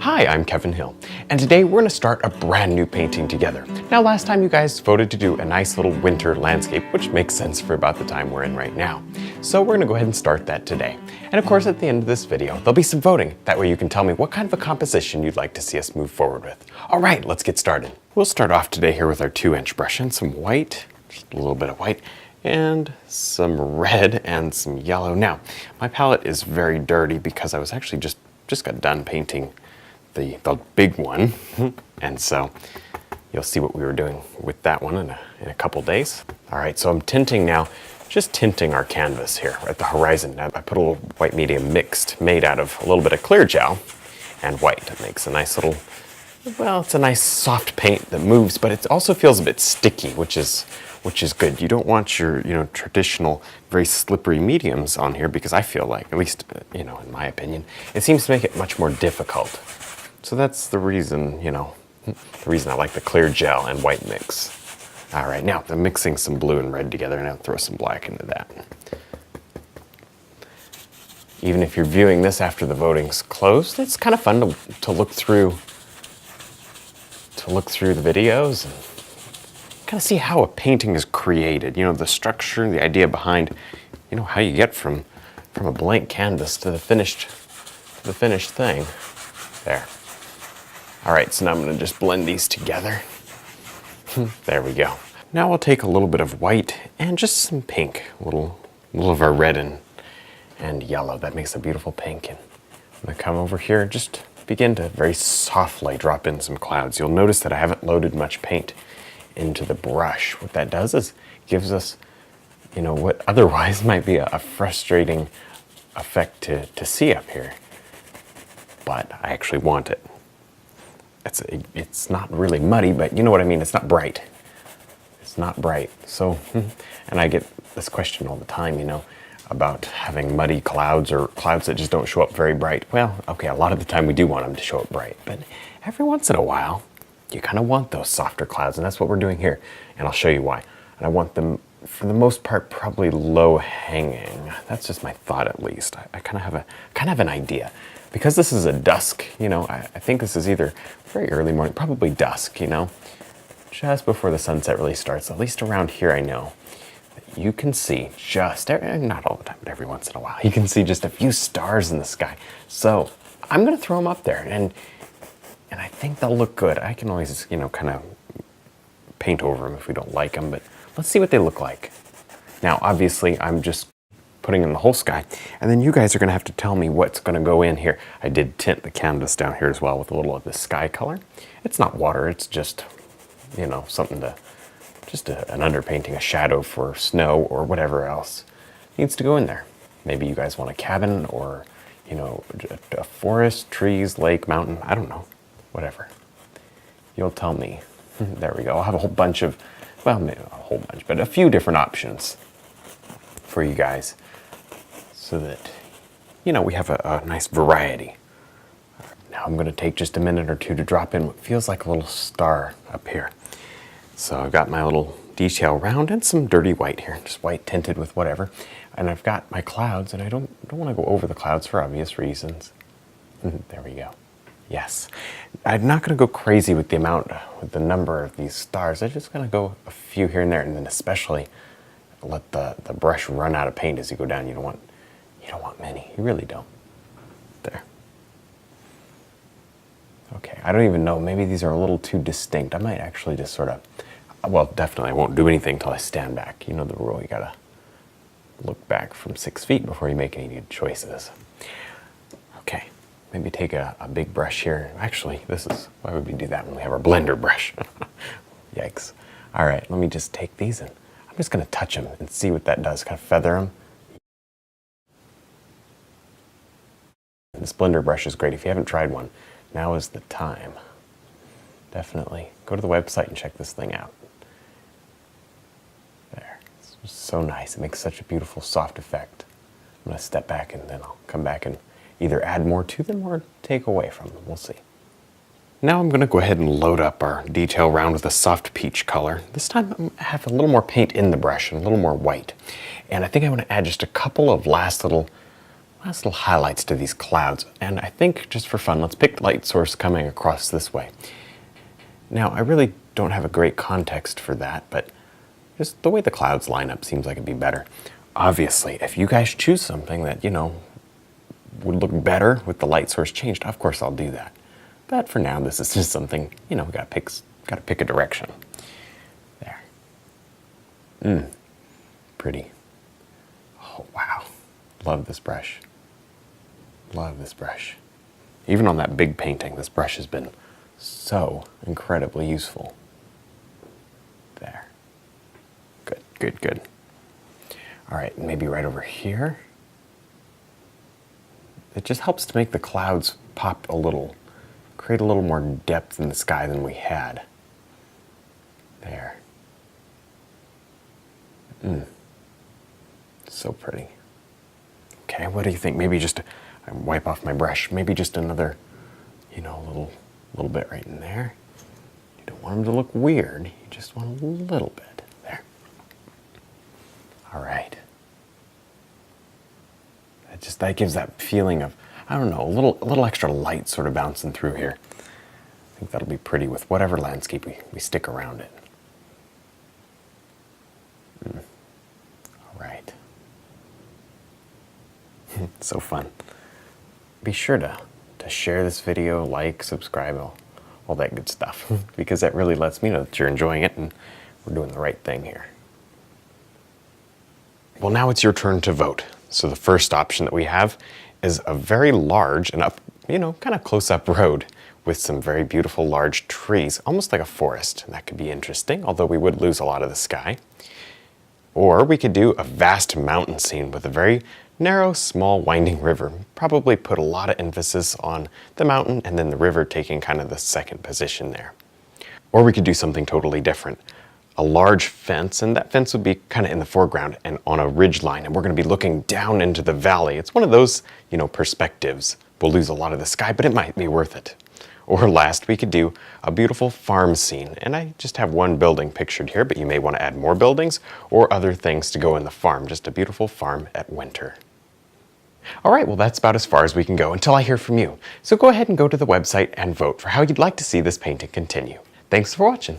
Hi, I'm Kevin Hill, and today we're going to start a brand new painting together. Now, last time you guys voted to do a nice little winter landscape, which makes sense for about the time we're in right now. So we're going to go ahead and start that today. And of course, at the end of this video, there'll be some voting. That way you can tell me what kind of a composition you'd like to see us move forward with. All right, let's get started. We'll start off today here with our 2-inch brush and some white, just a little bit of white, and some red and some yellow. Now, my palette is very dirty because I was actually just got done painting the big one, and so you'll see what we were doing with that one in a couple days. All right, so I'm tinting now, just tinting our canvas here at the horizon. Now, I put a little white medium mixed, made out of a little bit of clear gel and white. It makes a nice little, well, it's a nice soft paint that moves, but it also feels a bit sticky, which is good. You don't want your, traditional, very slippery mediums on here because I feel like, at least, in my opinion, it seems to make it much more difficult. So that's the reason, the reason I like the clear gel and white mix. All right, now I'm mixing some blue and red together, and I'll throw some black into that. Even if you're viewing this after the voting's closed, it's kind of fun to look through the videos and kind of see how a painting is created. The structure, the idea behind, how you get from a blank canvas to the finished thing. There. All right, so now I'm going to just blend these together. There we go. Now we'll take a little bit of white and just some pink, a little of our red and yellow. That makes a beautiful pink. And I'm going to come over here and just begin to very softly drop in some clouds. You'll notice that I haven't loaded much paint into the brush. What that does is gives us, what otherwise might be a frustrating effect to see up here. But I actually want it. It's not really muddy, but you know what I mean. It's not bright. It's not bright. So, and I get this question all the time, about having muddy clouds or clouds that just don't show up very bright. Well, okay, a lot of the time we do want them to show up bright, but every once in a while, you kind of want those softer clouds, and that's what we're doing here. And I'll show you why. And I want them, for the most part, probably low hanging. That's just my thought, at least. I kind of have an idea. Because this is a dusk, I think this is either very early morning, probably dusk, just before the sunset really starts. At least around here I know that you can see just, not all the time, but every once in a while, you can see just a few stars in the sky. So I'm going to throw them up there, and I think they'll look good. I can always, kind of paint over them if we don't like them, but let's see what they look like. Now, obviously, I'm just putting in the whole sky, and then you guys are going to have to tell me what's going to go in here. I did tint the canvas down here as well with a little of the sky color. It's not water, it's just, something to, just an underpainting, a shadow for snow or whatever else needs to go in there. Maybe you guys want a cabin or, a forest, trees, lake, mountain, I don't know, whatever. You'll tell me. There we go. I'll have a whole bunch of, well, maybe a whole bunch, but a few different options for you guys, so that, we have a nice variety. Now I'm going to take just a minute or two to drop in what feels like a little star up here. So I've got my little detail round and some dirty white here, just white tinted with whatever. And I've got my clouds, and I don't want to go over the clouds for obvious reasons. There we go. Yes. I'm not going to go crazy with the number of these stars. I'm just going to go a few here and there, and then especially let the brush run out of paint as you go down. You don't want many. You really don't. There. Okay, I don't even know. Maybe these are a little too distinct. I might actually just sort of, well, definitely I won't do anything until I stand back. You know the rule. You gotta look back from 6 feet before you make any good choices. Okay, maybe take a big brush here. Actually, why would we do that when we have our blender brush? Yikes. All right, let me just take these and I'm just going to touch them and see what that does, kind of feather them. This blender brush is great. If you haven't tried one, now is the time. Definitely go to the website and check this thing out. There. It's so nice. It makes such a beautiful, soft effect. I'm going to step back and then I'll come back and either add more to them or take away from them. We'll see. Now I'm going to go ahead and load up our detail round with a soft peach color. This time I have a little more paint in the brush and a little more white. And I think I want to add just a couple of last little Last little highlights to these clouds. And I think just for fun, let's pick light source coming across this way. Now, I really don't have a great context for that, but just the way the clouds line up seems like it'd be better. Obviously, if you guys choose something that, would look better with the light source changed, of course I'll do that. But for now, this is just something, we gotta pick a direction. There. Pretty. Oh, wow. Love this brush. Love this brush. Even on that big painting, this brush has been so incredibly useful. There. Good, good, good. All right, maybe right over here. It just helps to make the clouds pop a little, create a little more depth in the sky than we had. There. So pretty. Okay, what do you think? Maybe just, I wipe off my brush, maybe just another, little bit right in there. You don't want them to look weird, you just want a little bit. There. All right. That gives that feeling of, I don't know, a little extra light sort of bouncing through here. I think that'll be pretty with whatever landscape we stick around it. All right. So fun. Be sure to share this video, like, subscribe, all that good stuff, because that really lets me know that you're enjoying it and we're doing the right thing here. Well, now it's your turn to vote. So the first option that we have is a very large and up, kind of close-up road with some very beautiful large trees, almost like a forest. And that could be interesting, although we would lose a lot of the sky. Or we could do a vast mountain scene with a very narrow, small, winding river. Probably put a lot of emphasis on the mountain and then the river taking kind of the second position there. Or we could do something totally different. A large fence, and that fence would be kind of in the foreground and on a ridge line, and we're going to be looking down into the valley. It's one of those, perspectives. We'll lose a lot of the sky, but it might be worth it. Or last, we could do a beautiful farm scene, and I just have one building pictured here, but you may want to add more buildings or other things to go in the farm. Just a beautiful farm at winter. All right, well, that's about as far as we can go until I hear from you. So go ahead and go to the website and vote for how you'd like to see this painting continue. Thanks for watching.